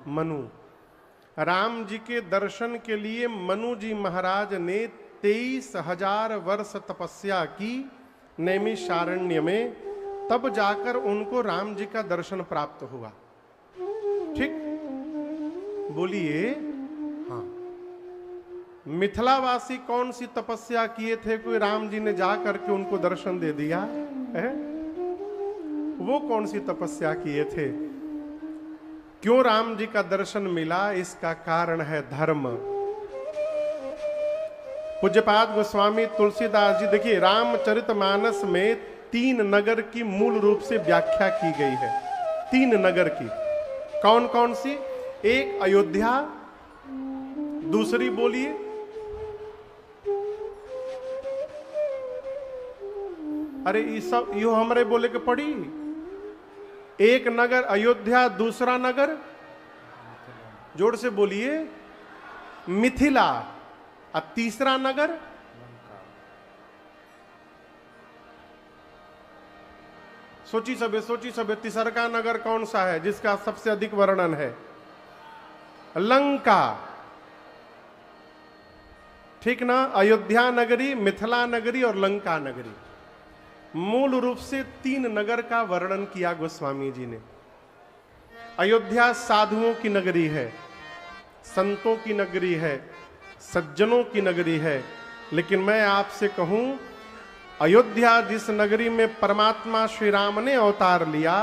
मनु। राम जी के दर्शन के लिए मनु जी महाराज ने 23,000 वर्ष तपस्या की नैमिषारण्य में, तब जाकर उनको राम जी का दर्शन प्राप्त हुआ। ठीक, बोलिए। हाँ, मिथिलावासी कौन सी तपस्या किए थे, कोई राम जी ने जा करके उनको दर्शन दे दिया है? वो कौन सी तपस्या किए थे? क्यों राम जी का दर्शन मिला? इसका कारण है धर्म। पूज्यपाद गोस्वामी तुलसीदास जी, देखिए रामचरितमानस में 3 नगर की मूल रूप से व्याख्या की गई है। 3 नगर की, कौन कौन सी? एक अयोध्या, दूसरी बोलिए, अरे ये सब यो हमारे बोले के पड़ी। एक नगर अयोध्या, दूसरा नगर जोर से बोलिए मिथिला, और तीसरा नगर सोची सबे तीसरा का नगर कौन सा है जिसका सबसे अधिक वर्णन है? लंका। ठीक ना? अयोध्या नगरी, मिथिला नगरी और लंका नगरी। मूल रूप से 3 नगर का वर्णन किया गोस्वामी जी ने। अयोध्या साधुओं की नगरी है, संतों की नगरी है, सज्जनों की नगरी है। लेकिन मैं आपसे कहूं, अयोध्या जिस नगरी में परमात्मा श्री राम ने अवतार लिया,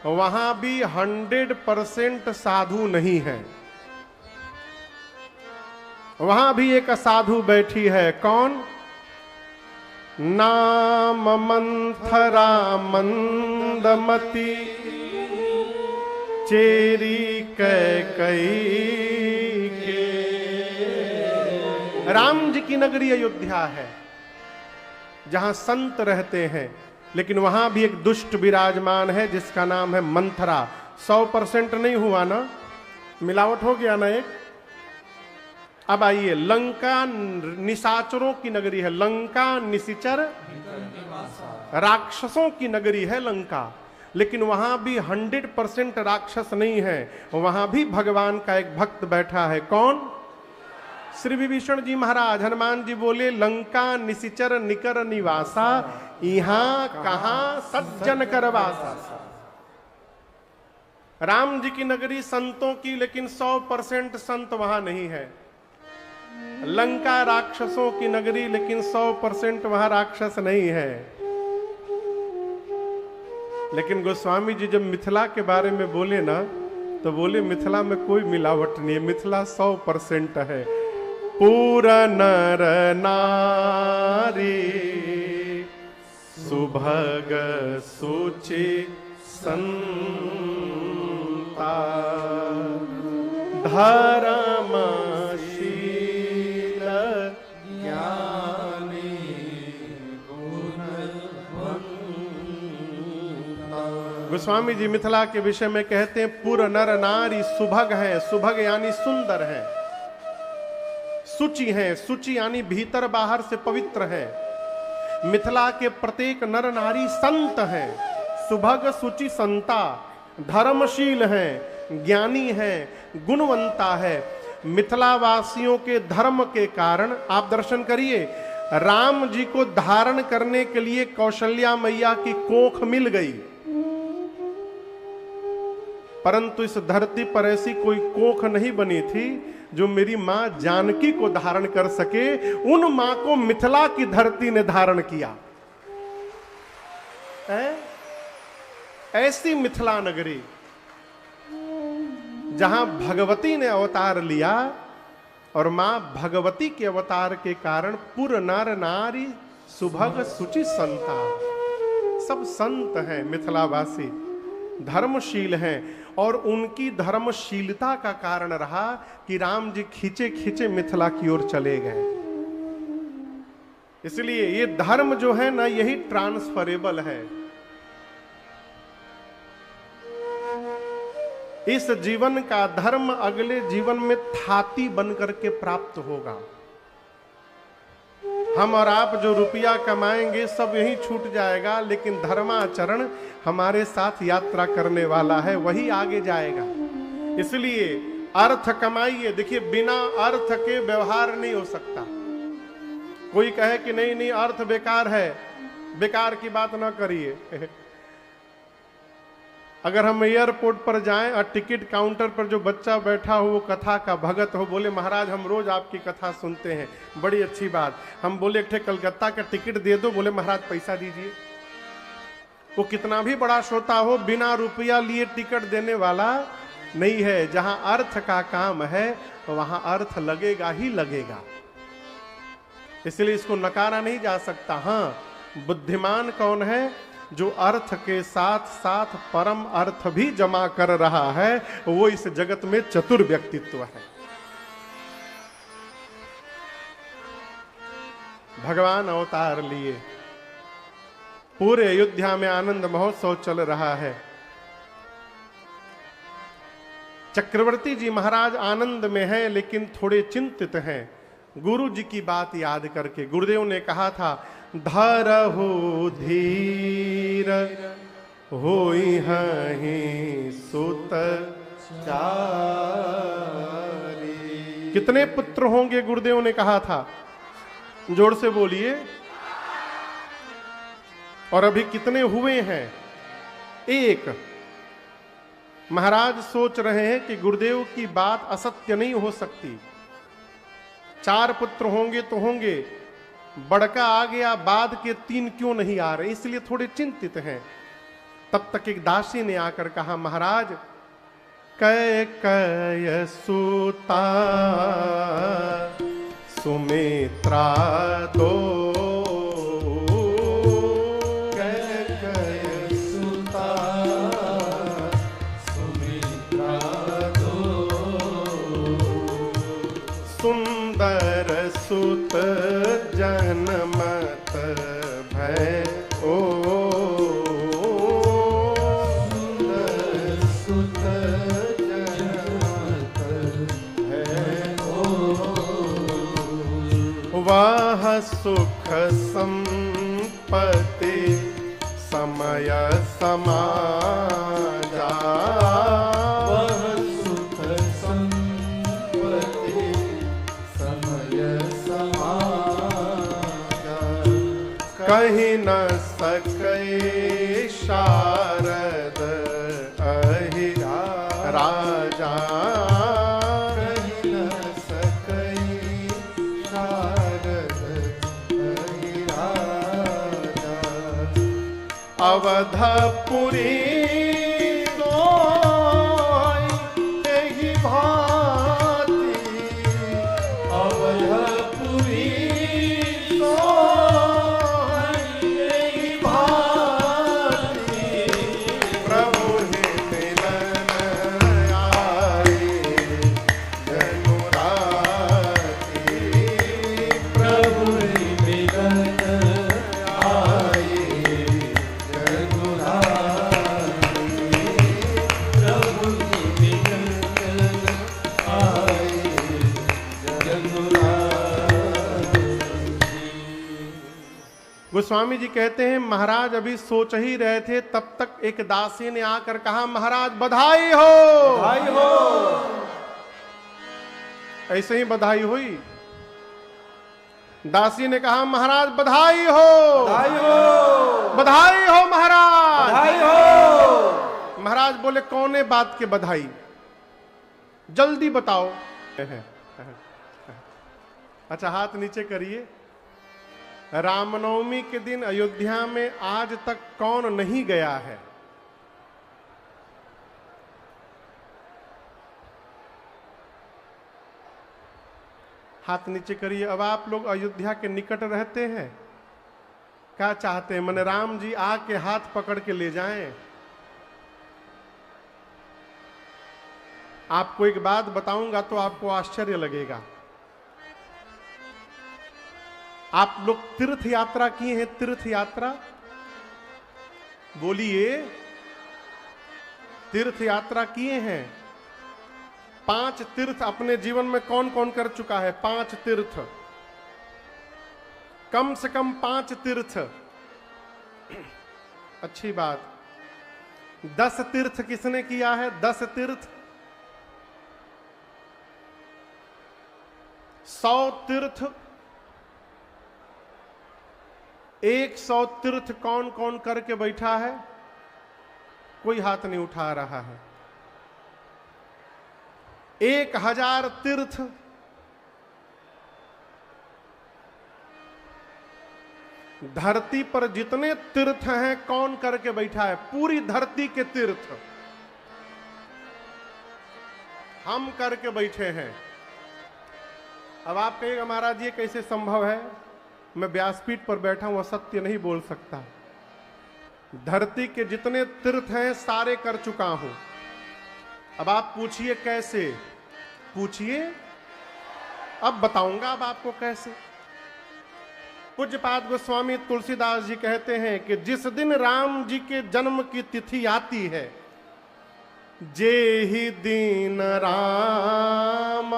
वहां भी 100% साधु नहीं है। वहां भी एक असाधु बैठी है। कौन? नाम मंथरा मंदमती, चेरी कैकई के। राम जी की नगरी अयोध्या है, जहां संत रहते हैं, लेकिन वहां भी एक दुष्ट विराजमान है जिसका नाम है मंथरा। 100% नहीं हुआ ना, मिलावट हो गया ना एक। अब आइए, लंका निशाचरों की नगरी है। लंका निशिचर राक्षसों की नगरी है लंका, लेकिन वहां भी 100% राक्षस नहीं है। वहां भी भगवान का एक भक्त बैठा है। कौन? श्री विभीषण जी महाराज। हनुमान जी बोले, लंका निशिचर निकर निवासा, यहां कहां सज्जन करवासा। राम जी की नगरी संतों की, लेकिन 100% संत वहां नहीं है। लंका राक्षसों की नगरी, लेकिन 100% वहां राक्षस नहीं है। लेकिन गोस्वामी जी जब मिथिला के बारे में बोले ना, तो बोले मिथिला में कोई मिलावट नहीं है, मिथिला 100% है। पूरा नर नारी सुभग सुचि संता, धर्मशील ज्ञानी गुणवंता। गोस्वामी जी मिथिला के विषय में कहते हैं, पूर्ण नर नारी सुभग है। सुभग यानी सुंदर है, सुचि है, सुचि यानी भीतर बाहर से पवित्र है। मिथिला के प्रत्येक नर नारी संत है। सुभग सुचि संता, धर्मशील है, ज्ञानी है, गुणवंता है। मिथिला वासियों के धर्म के कारण आप दर्शन करिए, राम जी को धारण करने के लिए कौशल्या मैया की कोख मिल गई, परंतु इस धरती पर ऐसी कोई कोख नहीं बनी थी जो मेरी मां जानकी को धारण कर सके। उन मां को मिथिला की धरती ने धारण किया है? ऐसी मिथिला नगरी जहां भगवती ने अवतार लिया, और मां भगवती के अवतार के कारण पुर नर नारी सुभग सुचि संता, सब संत हैं मिथिलावासी, धर्मशील हैं। और उनकी धर्मशीलता का कारण रहा कि राम जी खींचे खींचे मिथिला की ओर चले गए। इसलिए ये धर्म जो है ना, यही ट्रांसफरेबल है। इस जीवन का धर्म अगले जीवन में थाती बनकर के प्राप्त होगा। हम और आप जो रुपया कमाएंगे सब यही छूट जाएगा, लेकिन धर्माचरण हमारे साथ यात्रा करने वाला है, वही आगे जाएगा। इसलिए अर्थ कमाइए। देखिए, बिना अर्थ के व्यवहार नहीं हो सकता। कोई कहे कि नहीं नहीं अर्थ बेकार है, बेकार की बात ना करिए। अगर हम एयरपोर्ट पर जाएं और टिकट काउंटर पर जो बच्चा बैठा हो वो कथा का भगत हो, बोले महाराज हम रोज आपकी कथा सुनते हैं, बड़ी अच्छी बात। हम बोले एक ठे कलकत्ता का टिकट दे दो, बोले महाराज पैसा दीजिए। वो कितना भी बड़ा श्रोता हो, बिना रुपया लिए टिकट देने वाला नहीं है। जहां अर्थ का काम है वहां अर्थ लगेगा ही लगेगा, इसलिए इसको नकारा नहीं जा सकता। हां, बुद्धिमान कौन है? जो अर्थ के साथ साथ परम अर्थ भी जमा कर रहा है, वो इस जगत में चतुर व्यक्तित्व है। भगवान अवतार लिए, पूरे अयोध्या में आनंद महोत्सव चल रहा है। चक्रवर्ती जी महाराज आनंद में हैं, लेकिन थोड़े चिंतित हैं। गुरु जी की बात याद करके गुरुदेव ने कहा था, धरहु धीर होई हहि सुत चारी। कितने पुत्र होंगे गुरुदेव ने कहा था? जोर से बोलिए। और अभी कितने हुए हैं? एक। महाराज सोच रहे हैं कि गुरुदेव की बात असत्य नहीं हो सकती। 4 पुत्र होंगे तो होंगे, बड़का आ गया, बाद के 3 क्यों नहीं आ रहे, इसलिए थोड़े चिंतित हैं। तब तक एक दासी ने आकर कहा, महाराज कय सुता सुमित्रा दो, सुत जनमत भय ओ, सुत जनमत भय ओ, वह सुख संपत्ति समय समाजा, कहीं न सके शारद अहि राजा, कहीं न सके शारद अहि राजा। अवधपुरी गोस्वामी जी कहते हैं, महाराज अभी सोच ही रहे थे, तब तक एक दासी ने आकर कहा, महाराज बधाई हो, बधाई हो। ऐसे ही बधाई हुई। दासी ने कहा, महाराज बधाई हो, बधाई हो, बधाई हो महाराज, बधाई हो। महाराज बोले, कौने बात के बधाई, जल्दी बताओ। अच्छा, हाथ नीचे करिए। रामनवमी के दिन अयोध्या में आज तक कौन नहीं गया है? हाथ नीचे करिए। अब आप लोग अयोध्या के निकट रहते हैं, क्या चाहते हैं? मन राम जी आके हाथ पकड़ के ले जाएं। आपको एक बात बताऊंगा तो आपको आश्चर्य लगेगा। आप लोग तीर्थ यात्रा किए हैं? तीर्थ यात्रा बोलिए। तीर्थ यात्रा किए हैं? 5 तीर्थ अपने जीवन में कौन कौन कर चुका है? 5 तीर्थ, कम से कम 5 तीर्थ। अच्छी बात। 10 तीर्थ किसने किया है? 10 तीर्थ 100 तीर्थ, 100 तीर्थ कौन कौन करके बैठा है? कोई हाथ नहीं उठा रहा है। 1000 तीर्थ, धरती पर जितने तीर्थ हैं कौन करके बैठा है? पूरी धरती के तीर्थ हम करके बैठे हैं। अब आप कहिएगा महाराज ये कैसे संभव है? मैं व्यासपीठ पर बैठा हूं, असत्य नहीं बोल सकता। धरती के जितने तीर्थ हैं सारे कर चुका हूं। अब आप पूछिए कैसे? पूछिए, अब बताऊंगा अब आपको कैसे। पूज्यपाद गोस्वामी तुलसीदास जी कहते हैं कि जिस दिन राम जी के जन्म की तिथि आती है, जे ही दिन राम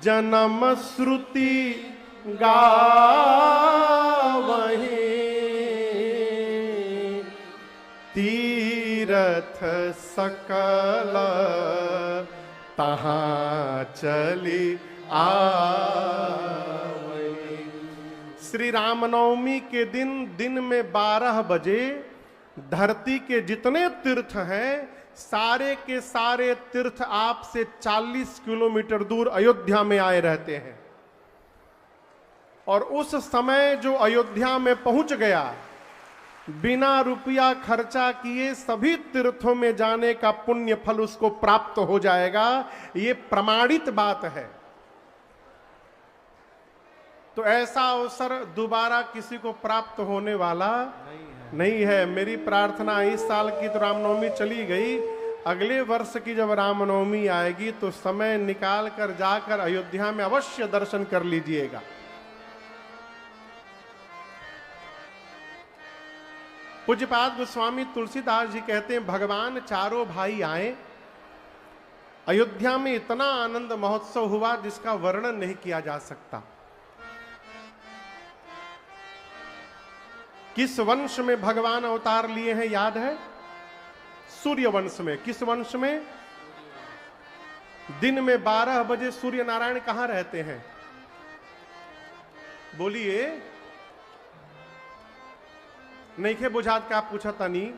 जन्म श्रुति गावहीं, तीरथ सकल तहाँ चली आवहीं। श्री रामनवमी के दिन में 12 बजे धरती के जितने तीर्थ हैं सारे के सारे तीर्थ आपसे 40 किलोमीटर दूर अयोध्या में आए रहते हैं। और उस समय जो अयोध्या में पहुंच गया, बिना रुपया खर्चा किए सभी तीर्थों में जाने का पुण्य फल उसको प्राप्त हो जाएगा। ये प्रमाणित बात है। तो ऐसा अवसर दोबारा किसी को प्राप्त होने वाला नहीं है। मेरी प्रार्थना, इस साल की तो रामनवमी चली गई, अगले वर्ष की जब रामनवमी आएगी तो समय निकाल कर जाकर अयोध्या में अवश्य दर्शन कर लीजिएगा। पूज्यपाद गोस्वामी तुलसीदास जी कहते हैं, भगवान चारों भाई आए, अयोध्या में इतना आनंद महोत्सव हुआ जिसका वर्णन नहीं किया जा सकता। किस वंश में भगवान अवतार लिए हैं याद है? सूर्य वंश में। किस वंश में? दिन में 12 बजे सूर्य नारायण कहां रहते हैं? बोलिए, नहीं खे बुझात का पूछा तनी।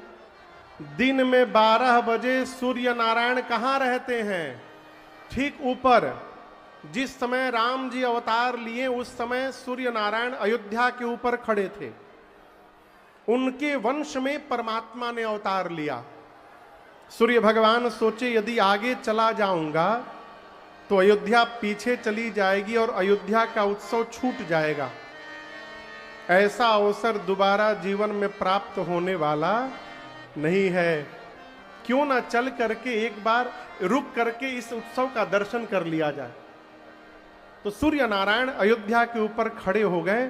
दिन में 12 बजे सूर्य नारायण कहां रहते हैं? ठीक ऊपर। जिस समय राम जी अवतार लिए उस समय सूर्य नारायण अयोध्या के ऊपर खड़े थे। उनके वंश में परमात्मा ने अवतार लिया। सूर्य भगवान सोचे यदि आगे चला जाऊंगा तो अयोध्या पीछे चली जाएगी और अयोध्या का उत्सव छूट जाएगा। ऐसा अवसर दोबारा जीवन में प्राप्त होने वाला नहीं है। क्यों ना चल करके एक बार रुक करके इस उत्सव का दर्शन कर लिया जाए। तो सूर्य नारायण अयोध्या के ऊपर खड़े हो गए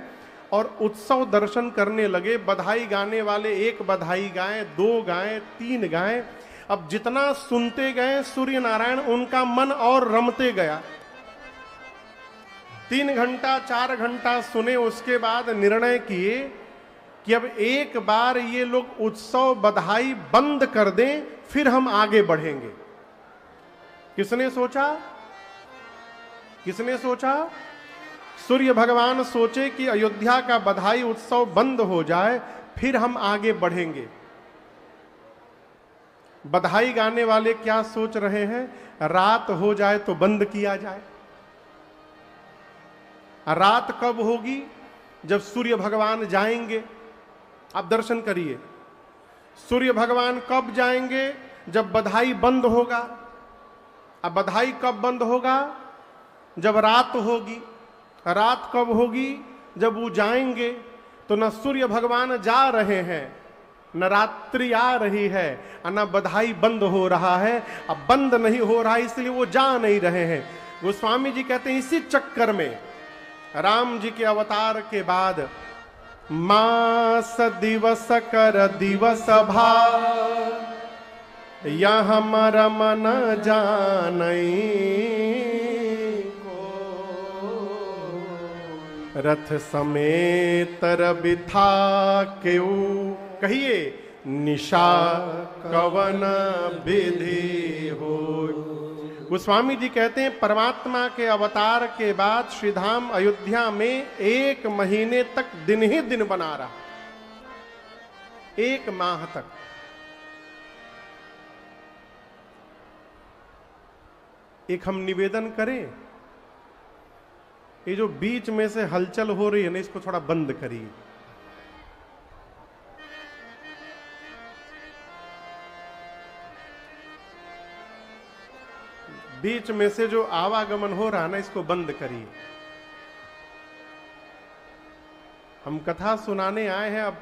और उत्सव दर्शन करने लगे। बधाई गाने वाले एक बधाई गाएं, 2 गाएं, 3 गाएं। अब जितना सुनते गए सूर्य नारायण उनका मन और रमते गया। 3 घंटा 4 घंटा सुने, उसके बाद निर्णय किए कि अब एक बार ये लोग उत्सव बधाई बंद कर दें, फिर हम आगे बढ़ेंगे। किसने सोचा? किसने सोचा? सूर्य भगवान सोचे कि अयोध्या का बधाई उत्सव बंद हो जाए, फिर हम आगे बढ़ेंगे। बधाई गाने वाले क्या सोच रहे हैं? रात हो जाए तो बंद किया जाए। रात कब होगी? जब सूर्य भगवान जाएंगे। आप दर्शन करिए, सूर्य भगवान कब जाएंगे? जब बधाई बंद होगा। अब बधाई कब बंद होगा? जब रात होगी। रात कब होगी? जब वो जाएंगे। तो न सूर्य भगवान जा रहे हैं, न रात्रि आ रही है, न बधाई बंद हो रहा है। अब बंद नहीं हो रहा है इसलिए वो जा नहीं रहे हैं। गोस्वामी जी कहते हैं इसी चक्कर में राम जी के अवतार के बाद मास दिवस कर दिवस भाव, यह हमर मन जानई को, रथ समेत बिथा केऊ, कहिए निशा कवन विधि हो। गोस्वामी जी कहते हैं परमात्मा के अवतार के बाद श्रीधाम अयोध्या में 1 महीने तक दिन ही दिन बना रहा, 1 माह तक। एक हम निवेदन करें, ये जो बीच में से हलचल हो रही है ना, इसको थोड़ा बंद करिए। बीच में से जो आवागमन हो रहा है ना, इसको बंद करिए। हम कथा सुनाने आए हैं, अब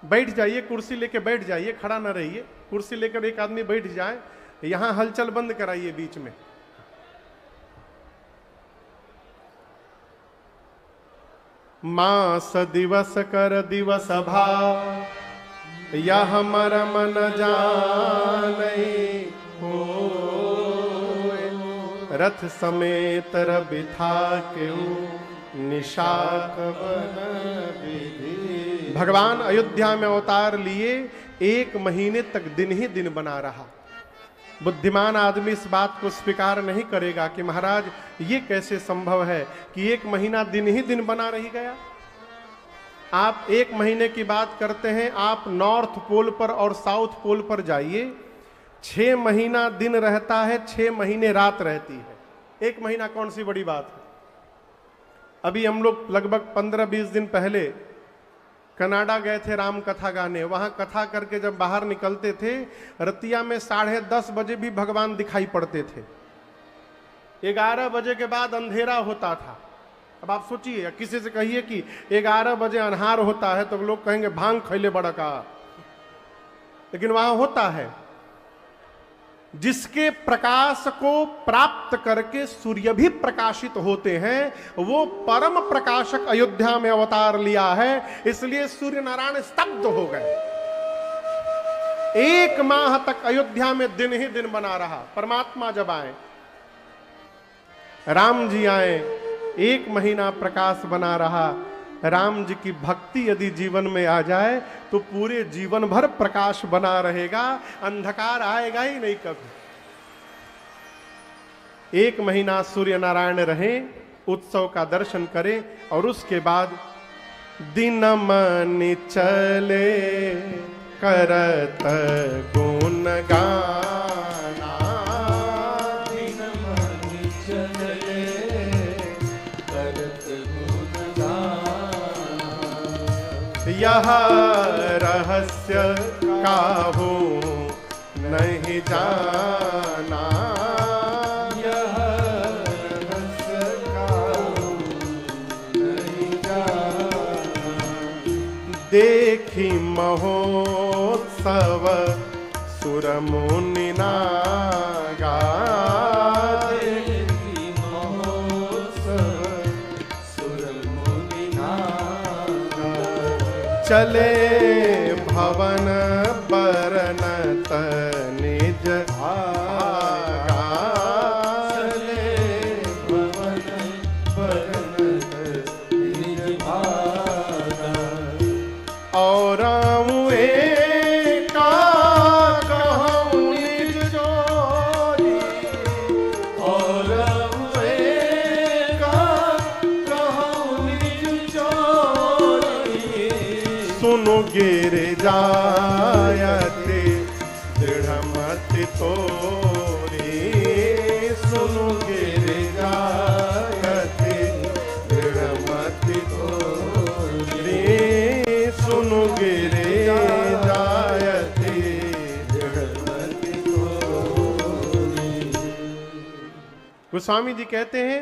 बैठ जाइए, कुर्सी लेके बैठ जाइए, खड़ा ना रहिए। कुर्सी लेकर एक आदमी बैठ जाए, यहां हलचल बंद कराइए बीच में। मास दिवस कर दिवस भा, यह मरम न जानई हो, रथ समेत बिठा केहू निशाक विधि। भगवान अयोध्या में अवतार लिए 1 महीने तक दिन ही दिन बना रहा। बुद्धिमान आदमी इस बात को स्वीकार नहीं करेगा कि महाराज ये कैसे संभव है कि 1 महीना दिन ही दिन बना रही गया। आप 1 महीने की बात करते हैं, आप नॉर्थ पोल पर और साउथ पोल पर जाइए, 6 महीना दिन रहता है, 6 महीने रात रहती है। 1 महीना कौन सी बड़ी बात है। अभी हम लोग लगभग 15-20 दिन पहले कनाडा गए थे राम कथा गाने। वहां कथा करके जब बाहर निकलते थे, रतिया में 10:30 बजे भी भगवान दिखाई पड़ते थे। 11 बजे के बाद अंधेरा होता था। अब आप सोचिए, किसी से कहिए कि 11 बजे अंधार होता है तो लोग कहेंगे भांग खैले बड़ा का, लेकिन वहां होता है। जिसके प्रकाश को प्राप्त करके सूर्य भी प्रकाशित होते हैं, वो परम प्रकाशक अयोध्या में अवतार लिया है, इसलिए सूर्य नारायण स्तब्ध हो गए। 1 माह तक अयोध्या में दिन ही दिन बना रहा। परमात्मा जब आए, राम जी आए, 1 महीना प्रकाश बना रहा। राम जी की भक्ति यदि जीवन में आ जाए तो पूरे जीवन भर प्रकाश बना रहेगा, अंधकार आएगा ही नहीं कभी। 1 महीना सूर्य नारायण रहे, उत्सव का दर्शन करें, और उसके बाद दिन मन चले करत गुण गाना, दिन मन चले करत गुण गाना, यह रहस्य काहू नहीं जाना, यह रहस्य काहू नहीं जाना, देखी महोत्सव सुर मुनि नागा, देखी महोत्सव सुर मुनि नागा, चले भवन बरनत निज आगा, चले भवन बरनत निज आगा, और एका कहूँ निज जोरी, और एका कहूँ निज जोरी, सुनु गिर जायते दृढ़मति तोरी, सुनु गिर जायते दृढ़मति तोरी, सुनु गिर जायते दृढ़मति तोरी। गोस्वामी जी कहते हैं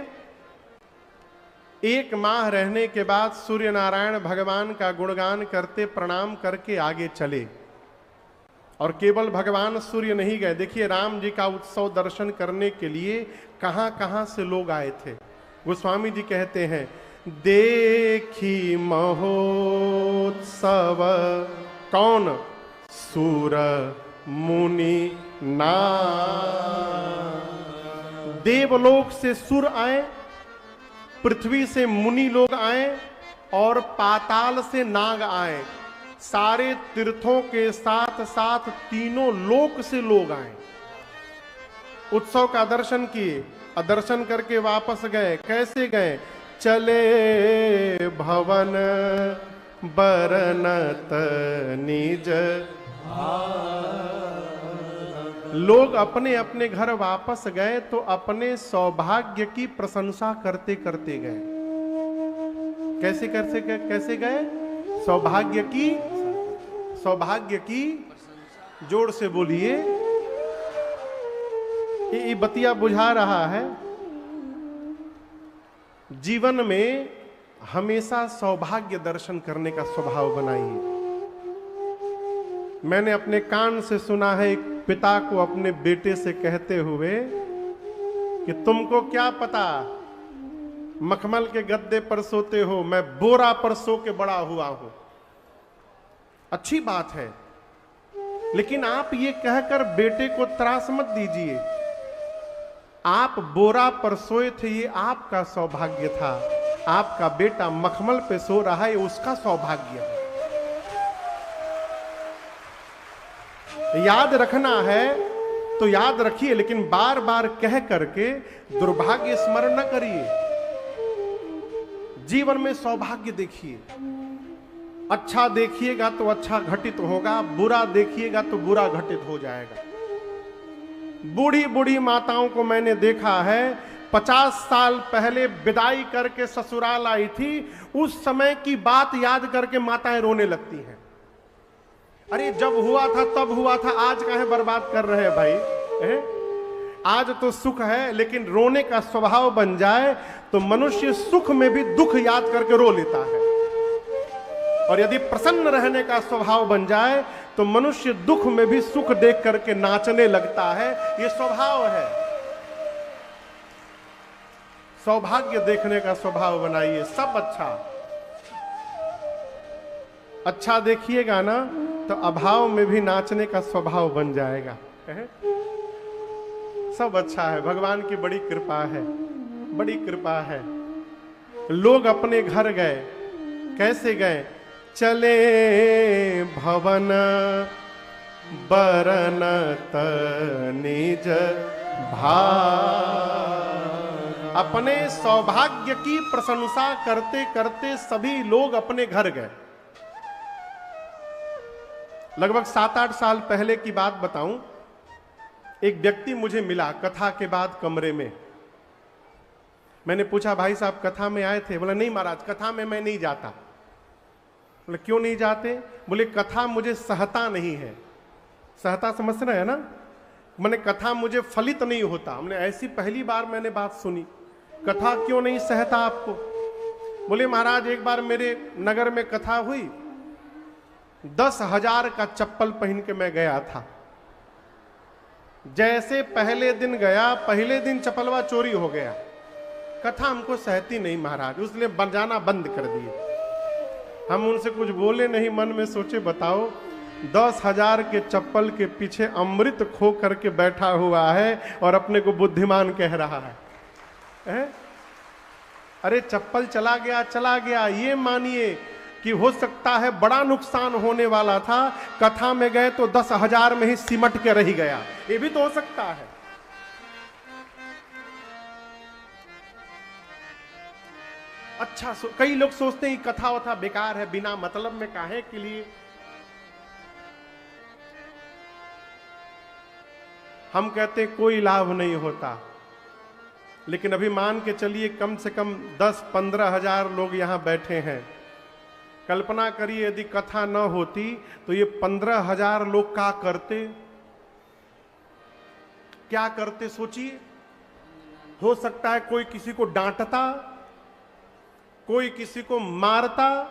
1 माह रहने के बाद सूर्य नारायण भगवान का गुणगान करते प्रणाम करके आगे चले, और केवल भगवान सूर्य नहीं गए। देखिए राम जी का उत्सव दर्शन करने के लिए कहां कहां से लोग आए थे। गोस्वामी जी कहते हैं, देखी महोत्सव कौन, सूर मुनि ना, देवलोक से सुर आए, पृथ्वी से मुनि लोग आए, और पाताल से नाग आए। सारे तीर्थों के साथ साथ तीनों लोक से लोग आए, उत्सव का दर्शन किए, और दर्शन करके वापस गए। कैसे गए? चले भवन बरनत निज, लोग अपने अपने घर वापस गए तो अपने सौभाग्य की प्रशंसा करते करते गए। कैसे गए? सौभाग्य की जोर से बोलिए। ये बतिया बुझा रहा है। जीवन में हमेशा सौभाग्य दर्शन करने का स्वभाव बनाइए। मैंने अपने कान से सुना है एक पिता को अपने बेटे से कहते हुए कि तुमको क्या पता, मखमल के गद्दे पर सोते हो, मैं बोरा पर सो के बड़ा हुआ हूं। अच्छी बात है, लेकिन आप ये कहकर बेटे को त्रास मत दीजिए। आप बोरा पर सोए थे, ये आपका सौभाग्य था। आपका बेटा मखमल पे सो रहा है, उसका सौभाग्य है। याद रखना है तो याद रखिए, लेकिन बार बार कह करके दुर्भाग्य स्मरण न करिए। जीवन में सौभाग्य देखिए। अच्छा देखिएगा तो अच्छा घटित होगा, बुरा देखिएगा तो बुरा घटित हो जाएगा। बूढ़ी बूढ़ी माताओं को मैंने देखा है, 50 साल पहले विदाई करके ससुराल आई थी, उस समय की बात याद करके माताएं रोने लगती हैं। अरे जब हुआ था तब हुआ था, आज काहे बर्बाद कर रहे हैं भाई? आज तो सुख है, लेकिन रोने का स्वभाव बन जाए तो मनुष्य सुख में भी दुख याद करके रो लेता है, और यदि प्रसन्न रहने का स्वभाव बन जाए तो मनुष्य दुख में भी सुख देख करके नाचने लगता है। यह स्वभाव है। सौभाग्य देखने का स्वभाव बनाइए। सब अच्छा देखिएगा ना तो अभाव में भी नाचने का स्वभाव बन जाएगा। सब अच्छा है। भगवान की बड़ी कृपा है, बड़ी कृपा है। लोग अपने घर गए। कैसे गए? चले भवन बरनत निज भाग। अपने सौभाग्य की प्रशंसा करते करते सभी लोग अपने घर गए। लगभग 7-8 साल पहले की बात बताऊं, एक व्यक्ति मुझे मिला कथा के बाद कमरे में। मैंने पूछा, भाई साहब कथा में आए थे? बोला, नहीं महाराज, कथा में मैं नहीं जाता। बोले, क्यों नहीं जाते? बोले, कथा मुझे सहता नहीं है। सहता समझ रहे हैं ना? मैंने कथा मुझे फलित नहीं होता। हमने ऐसी पहली बार मैंने बात सुनी, कथा क्यों नहीं सहता आपको? बोले, महाराज एक बार मेरे नगर में कथा हुई, 10,000 का चप्पल पहन के मैं गया था। जैसे पहले दिन गया, पहले दिन चप्पलवा चोरी हो गया। कथा हमको सहती नहीं महाराज, उसने बजाना बंद कर दिए। हम उनसे कुछ बोले नहीं, मन में सोचे बताओ 10,000 के चप्पल के पीछे अमृत खो करके बैठा हुआ है और अपने को बुद्धिमान कह रहा है। अरे चप्पल चला गया, ये मानिए कि हो सकता है बड़ा नुकसान होने वाला था, कथा में गए तो 10,000 में ही सिमट के रह गया। ये भी तो हो सकता है। अच्छा, कई लोग सोचते हैं कथा वथा बेकार है, बिना मतलब में काहे के लिए। हम कहते हैं कोई लाभ नहीं होता, लेकिन अभी मान के चलिए कम से कम 10-15 हजार लोग यहां बैठे हैं। कल्पना करिए यदि कथा न होती तो ये 15,000 लोग क्या करते सोचिए। हो सकता है कोई किसी को डांटता, कोई किसी को मारता,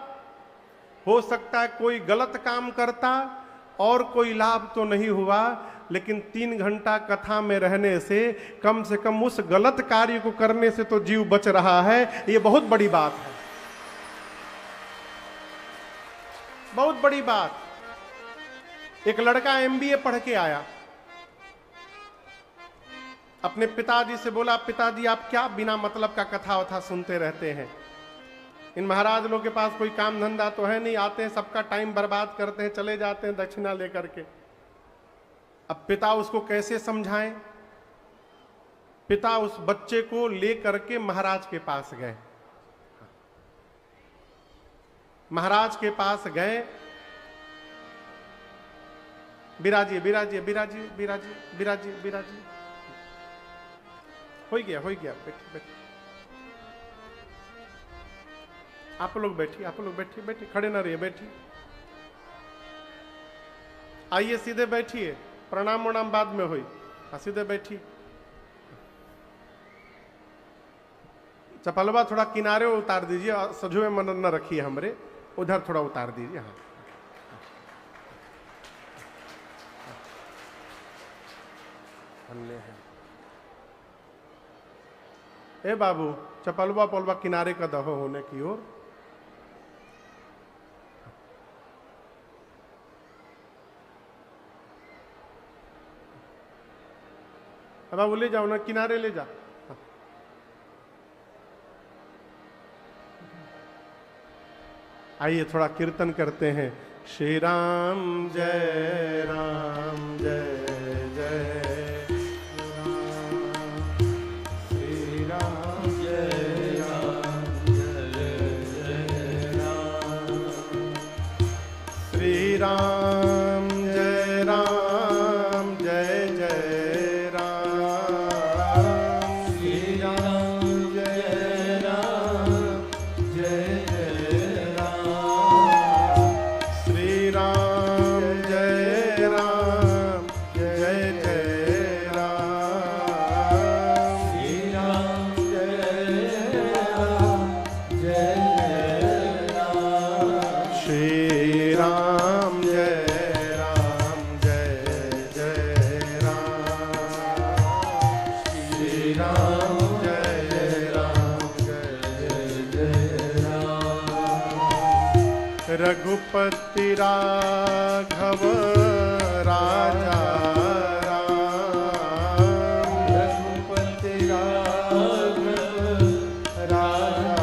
हो सकता है कोई गलत काम करता, और कोई लाभ तो नहीं हुआ। लेकिन 3 घंटा कथा में रहने से कम से कम उस गलत कार्य को करने से तो जीव बच रहा है। ये बहुत बड़ी बात है, बहुत बड़ी बात। एक लड़का MBA पढ़ के आया, अपने पिताजी से बोला, पिताजी आप क्या बिना मतलब का कथा वथा सुनते रहते हैं? इन महाराज लोग के पास कोई काम धंधा तो है नहीं, आते हैं सबका टाइम बर्बाद करते हैं, चले जाते हैं दक्षिणा लेकर के। अब पिता उसको कैसे समझाएं? पिता उस बच्चे को ले करके महाराज के पास गए। महाराज के पास गए, बिराजिए बिराजिए बिराजिए बिराजिए बिराजिए बिराजिए, हो गया बैठिए बैठिए, आप लोग बैठिए, आप लोग बैठिए बैठिए, खड़े ना रहिए, बैठिए, आइए सीधे बैठिए, प्रणाम वणाम बाद में हुई, सीधे बैठिए। चपलवा थोड़ा किनारे उतार दीजिए, सजो में मन न रखिए, हमरे उधर थोड़ा उतार दीजिए। हाँ, है ए बाबू, चपलवा पलवा किनारे का दहो होने की ओर। अब बाबू ले जाओ ना, किनारे ले जा। आइए थोड़ा कीर्तन करते हैं। श्री राम जय राम जय जय श्री राम जय राम जय जय राम श्री राम जय राम जय जय राम श्री राम जय राम जय जय राम श्री राम जय राम जय जय राम श्री राम जय राम जय जय राम श्री राम जय राम जय जय राम श्री राम जय राम जय जय राम रघुपति राघव राजा राम रघुपति राघव राजा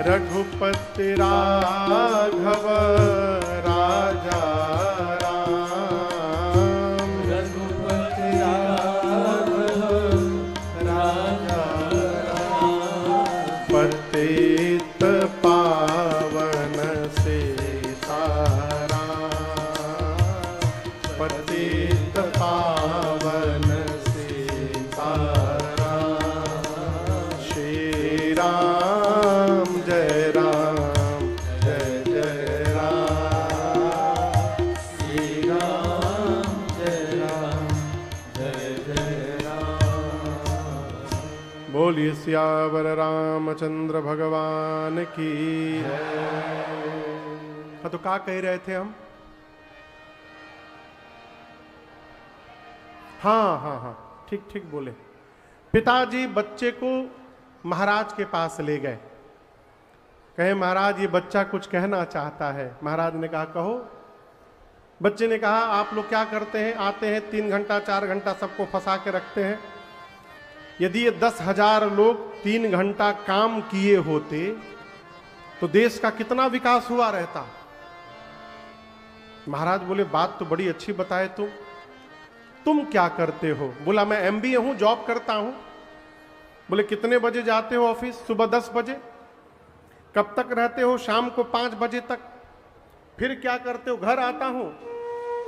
रघुपति राघव राजा राम रघुपति राघव राजा राम पतित पावन सीताराम पतित पावन सीताराम श्री राम जय राम जय जय राम श्री राम जय राम जय जय राम। बोलिए सियावर रामचंद्र भगवान की जय। हाँ, तो क्या कह रहे थे हम? हाँ हाँ हाँ, ठीक ठीक बोले। पिताजी बच्चे को महाराज के पास ले गए, कहे महाराज ये बच्चा कुछ कहना चाहता है। महाराज ने कहा कहो। बच्चे ने कहा आप लोग क्या करते हैं, आते हैं 3 घंटा 4 घंटा सबको फंसा के रखते हैं। यदि ये 10,000 लोग 3 घंटा काम किए होते तो देश का कितना विकास हुआ रहता। महाराज बोले बात तो बड़ी अच्छी बताए तुम क्या करते हो? बोला मैं MBA हूं, जॉब करता हूं। बोले कितने बजे जाते हो ऑफिस? सुबह 10 बजे। कब तक रहते हो? शाम को 5 बजे तक। फिर क्या करते हो? घर आता हूं,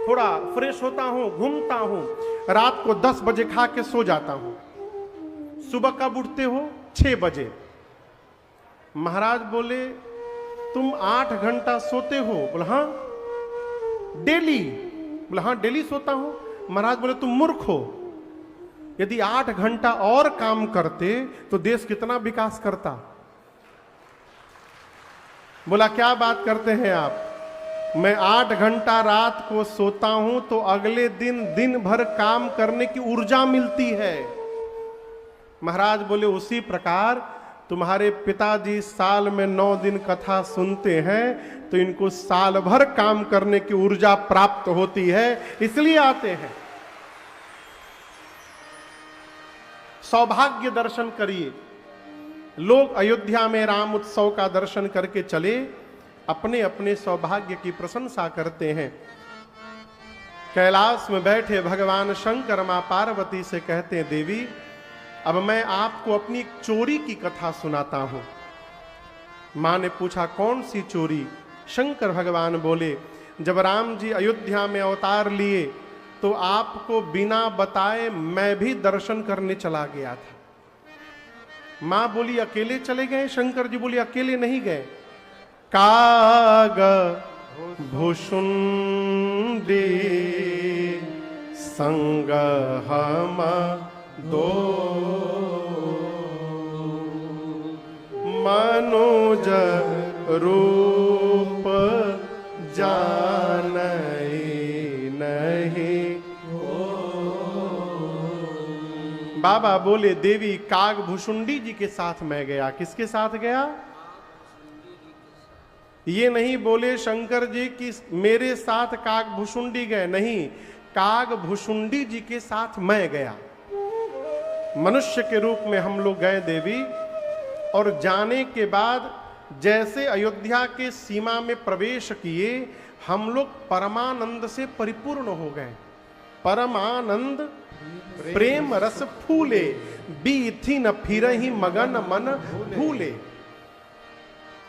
थोड़ा फ्रेश होता हूं, घूमता हूं, रात को 10 बजे खा के सो जाता हूं। सुबह कब उठते हो? 6 बजे। महाराज बोले तुम 8 घंटा सोते हो? बोला हाँ। डेली? बोला हाँ डेली सोता हूं। महाराज बोले तुम मूर्ख हो, यदि 8 घंटा और काम करते तो देश कितना विकास करता। बोला क्या बात करते हैं आप? मैं 8 घंटा रात को सोता हूं तो अगले दिन भर काम करने की ऊर्जा मिलती है। महाराज बोले उसी प्रकार तुम्हारे पिताजी साल में 9 दिन कथा सुनते हैं तो इनको साल भर काम करने की ऊर्जा प्राप्त होती है, इसलिए आते हैं। सौभाग्य दर्शन करिए। लोग अयोध्या में राम उत्सव का दर्शन करके चले, अपने अपने सौभाग्य की प्रशंसा करते हैं। कैलाश में बैठे भगवान शंकर मां पार्वती से कहते हैं, देवी अब मैं आपको अपनी एक चोरी की कथा सुनाता हूं। मां ने पूछा, कौन सी चोरी? शंकर भगवान बोले, जब राम जी अयोध्या में अवतार लिए तो आपको बिना बताए मैं भी दर्शन करने चला गया था। मां बोली, अकेले चले गए? शंकर जी बोले, अकेले नहीं गए। काग भुषुंडी संग हम दो, मनुज रूप जानई नहीं। बाबा बोले, देवी काग भुषुंडी जी के साथ मैं गया। किसके साथ गया? ये नहीं बोले शंकर जी कि मेरे साथ काग भुषुंडी गए, नहीं, काग भुषुंडी जी के साथ मैं गया। मनुष्य के रूप में हम लोग गए देवी, और जाने के बाद जैसे अयोध्या के सीमा में प्रवेश किए, हम लोग परमानंद से परिपूर्ण हो गए। परमानंद प्रेम रस फूले, बीथी न फिरहि मगन मन भूले।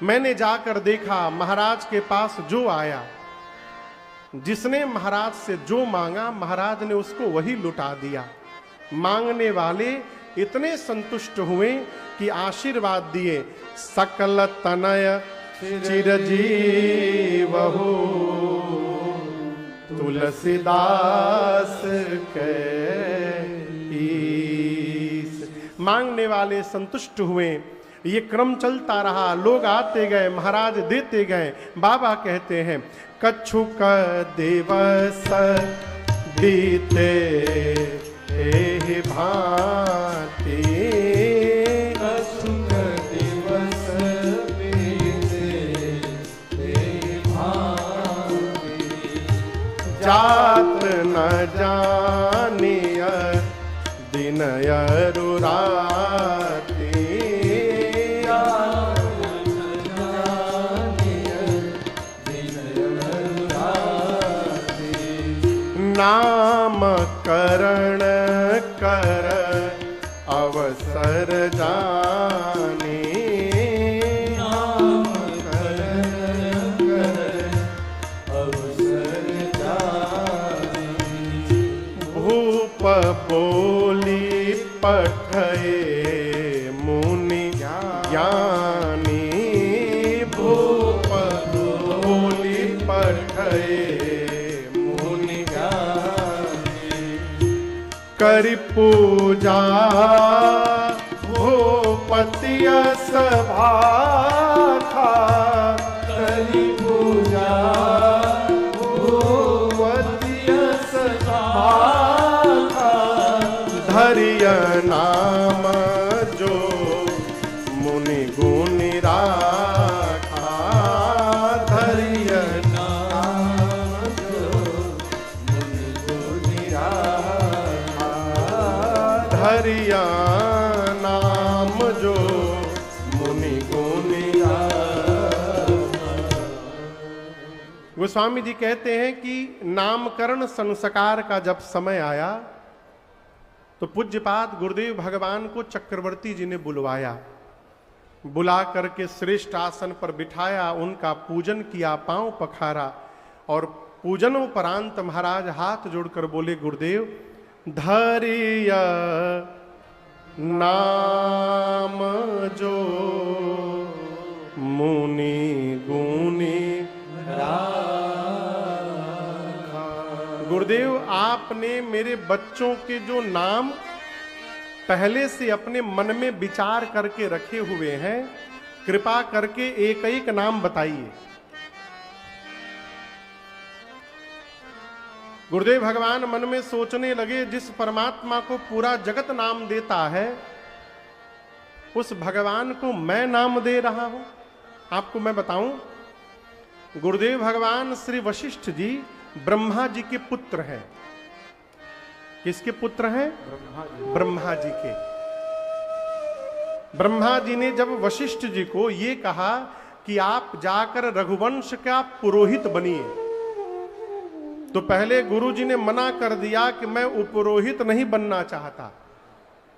मैंने जाकर देखा, महाराज के पास जो आया, जिसने महाराज से जो मांगा, महाराज ने उसको वही लुटा दिया। मांगने वाले इतने संतुष्ट हुए कि आशीर्वाद दिए, सकल तनय चिरजीवहु तुलसीदास के ईस। मांगने वाले संतुष्ट हुए। ये क्रम चलता रहा, लोग आते गए, महाराज देते गए। बाबा कहते हैं, कच्छुक दिवस बीते एहि भांति, कच्छुक दिवस बीते एहि भांति, जात न जानिय दिन अरु राति, नाम करण कर अवसर जाने, नाम करण कर अवसर जाने, भूप बोली पठये मुनि ज्ञानी, भूप बोली पठये करि पूजा भूपति सभा था, करि पूजा भूपति सभा था, धरिय नाम जो मुनि गुनि राखा, धरिय नाम जो मुनि गुनि राखा, हरिया नाम जो मुनि गुनि राखा। गोस्वामी जी कहते हैं कि नामकरण संस्कार का जब समय आया तो पूज्यपाद गुरुदेव भगवान को चक्रवर्ती जी ने बुलवाया। बुला करके श्रेष्ठ आसन पर बिठाया, उनका पूजन किया, पांव पखारा, और पूजनोपरांत महाराज हाथ जोड़कर बोले, गुरुदेव धरिय नाम जो मुनि गुनि राखा। गुरुदेव, आपने मेरे बच्चों के जो नाम पहले से अपने मन में विचार करके रखे हुए हैं, कृपा करके एक एक नाम बताइए। गुरुदेव भगवान मन में सोचने लगे, जिस परमात्मा को पूरा जगत नाम देता है, उस भगवान को मैं नाम दे रहा हूं। आपको मैं बताऊं, गुरुदेव भगवान श्री वशिष्ठ जी ब्रह्मा जी के पुत्र हैं। किसके पुत्र हैं? ब्रह्मा जी के। ब्रह्मा जी ने जब वशिष्ठ जी को ये कहा कि आप जाकर रघुवंश का पुरोहित बनिए, तो पहले गुरु जी ने मना कर दिया कि मैं उपरोहित नहीं बनना चाहता,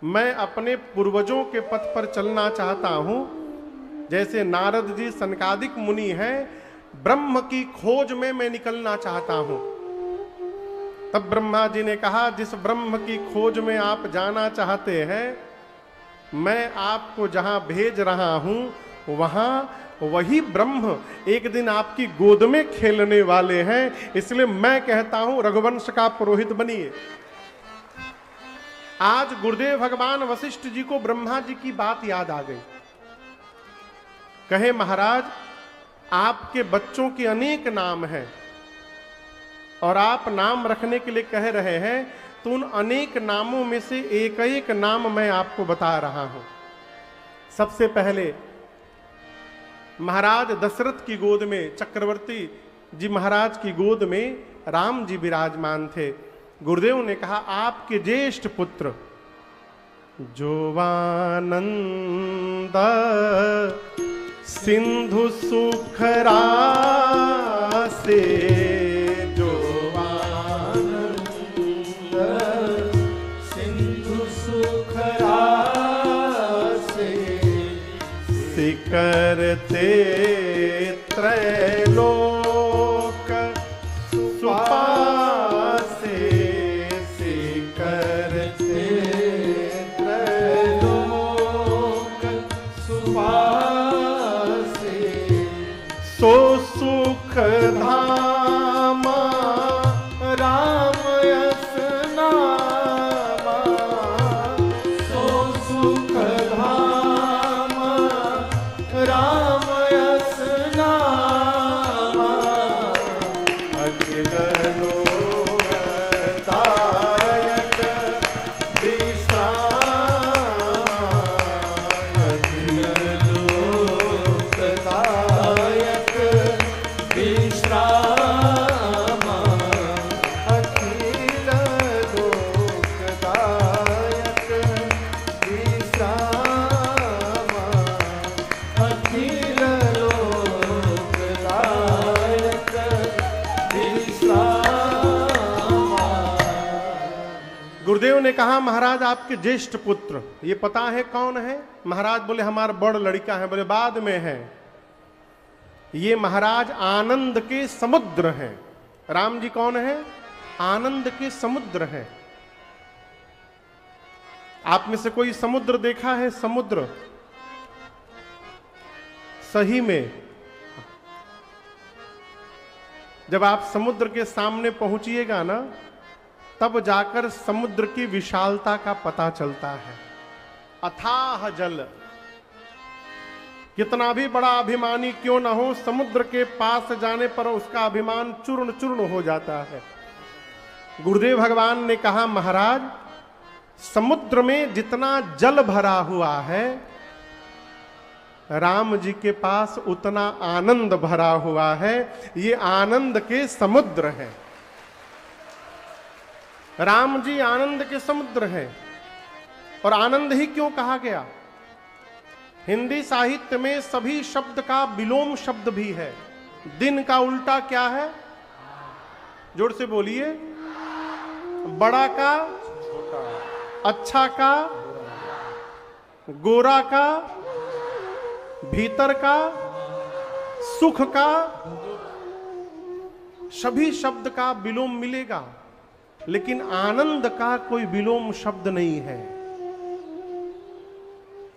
मैं अपने पूर्वजों के पथ पर चलना चाहता हूं। जैसे नारद जी सनकादिक मुनि हैं, ब्रह्म की खोज में मैं निकलना चाहता हूं। तब ब्रह्मा जी ने कहा, जिस ब्रह्म की खोज में आप जाना चाहते हैं, मैं आपको जहां भेज रहा हूं वहां वही ब्रह्म एक दिन आपकी गोद में खेलने वाले हैं। इसलिए मैं कहता हूं रघुवंश का पुरोहित बनिए। आज गुरुदेव भगवान वशिष्ठ जी को ब्रह्मा जी की बात याद आ गई। कहे, महाराज आपके बच्चों के अनेक नाम हैं और आप नाम रखने के लिए कह रहे हैं, तो उन अनेक नामों में से एक एक नाम मैं आपको बता रहा हूं। सबसे पहले महाराज दशरथ की गोद में, चक्रवर्ती जी महाराज की गोद में राम जी विराजमान थे। गुरुदेव ने कहा, आपके ज्येष्ठ पुत्र जोवानंद सिंधु सुख रासे, जोवानंद सिंधु सुख रासे, करते त्रैलोक सुपासे, करते त्रैलोक सुपासे, सो सुख धामा राम यस नामा, सो सुख धामा राम यस नामा, अखिल लोकदायक विश्राम, अखिल लोकदायक विश्राम, अखिल लोकदायक विश्राम, अखिल लोकदायक विश्राम। गुरुदेव ने कहा, महाराज आपके ज्येष्ठ पुत्र ये पता है कौन है? महाराज बोले, हमारा बड़ लड़का है। बोले, बाद में है। ये महाराज आनंद के समुद्र हैं। राम जी कौन है? आनंद के समुद्र हैं। आप में से कोई समुद्र देखा है? समुद्र सही में जब आप समुद्र के सामने पहुंचिएगा ना, तब जाकर समुद्र की विशालता का पता चलता है। अथाह जल, कितना भी बड़ा अभिमानी क्यों ना हो, समुद्र के पास जाने पर उसका अभिमान चूर्ण चूर्ण हो जाता है। गुरुदेव भगवान ने कहा, महाराज समुद्र में जितना जल भरा हुआ है, राम जी के पास उतना आनंद भरा हुआ है। ये आनंद के समुद्र हैं। राम जी आनंद के समुद्र हैं। और आनंद ही क्यों कहा गया? हिंदी साहित्य में सभी शब्द का विलोम शब्द भी है। दिन का उल्टा क्या है? जोर से बोलिए। बड़ा का छोटा, अच्छा का गोरा का, भीतर का सुख का, सभी शब्द का विलोम मिलेगा, लेकिन आनंद का कोई विलोम शब्द नहीं है।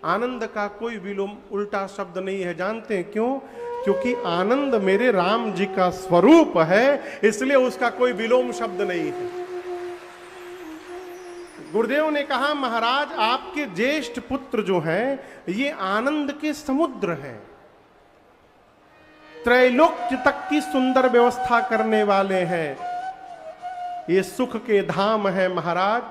आनंद का कोई विलोम उल्टा शब्द नहीं है। जानते हैं क्यों? क्योंकि आनंद मेरे राम जी का स्वरूप है, इसलिए उसका कोई विलोम शब्द नहीं है। गुरुदेव ने कहा, महाराज आपके ज्येष्ठ पुत्र जो हैं, ये आनंद के समुद्र हैं। त्रैलोक्य तक की सुंदर व्यवस्था करने वाले हैं। ये सुख के धाम है महाराज।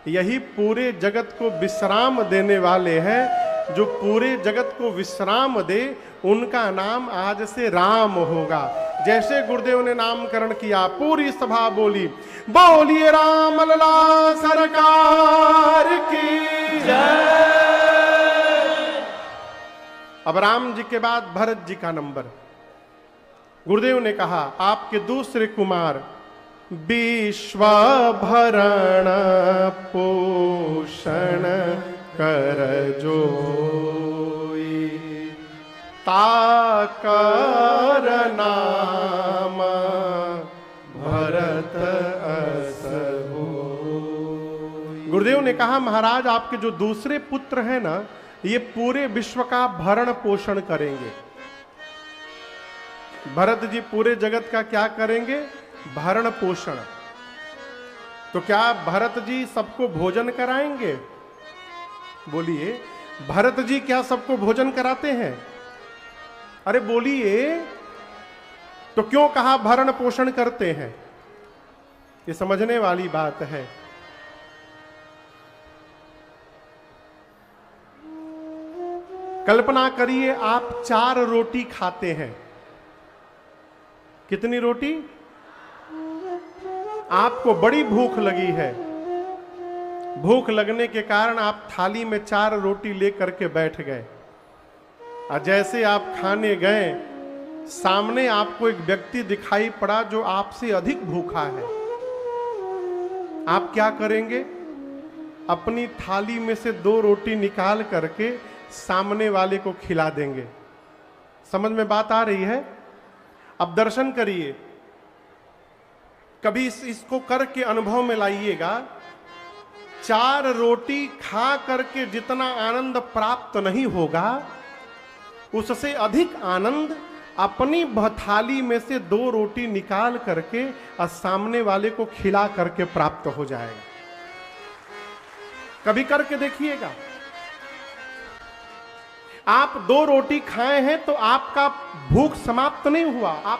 यही पूरे जगत को विश्राम देने वाले हैं। जो पूरे जगत को विश्राम दे, उनका नाम आज से राम होगा। जैसे गुरुदेव ने नामकरण किया, पूरी सभा बोली, बोलिए राम लला सरकार की जय, अब राम जी के बाद भरत जी का नंबर। गुरुदेव ने कहा आपके दूसरे कुमार विश्वभरण पोषण कर जोई, ताकर नाम भरत अस होई। गुरुदेव ने कहा महाराज आपके जो दूसरे पुत्र हैं ना, ये पूरे विश्व का भरण पोषण करेंगे। भरत जी पूरे जगत का क्या करेंगे? भरण पोषण। तो क्या भरत जी सबको भोजन कराएंगे? बोलिए, भरत जी क्या सबको भोजन कराते हैं? अरे बोलिए, तो क्यों कहा भरण पोषण करते हैं? ये समझने वाली बात है। कल्पना करिए आप 4 रोटी खाते हैं। कितनी रोटी? आपको बड़ी भूख लगी है। भूख लगने के कारण आप थाली में 4 रोटी लेकर के बैठ गए, और जैसे आप खाने गए, सामने आपको एक व्यक्ति दिखाई पड़ा जो आपसे अधिक भूखा है। आप क्या करेंगे? अपनी थाली में से 2 रोटी निकाल करके सामने वाले को खिला देंगे। समझ में बात आ रही है? अब दर्शन करिए, कभी इसको करके अनुभव में लाइएगा। 4 रोटी खा करके जितना आनंद प्राप्त नहीं होगा, उससे अधिक आनंद अपनी थाली में से 2 रोटी निकाल करके और सामने वाले को खिला करके प्राप्त हो जाएगा। कभी करके देखिएगा। आप 2 रोटी खाए हैं तो आपका भूख समाप्त नहीं हुआ, आप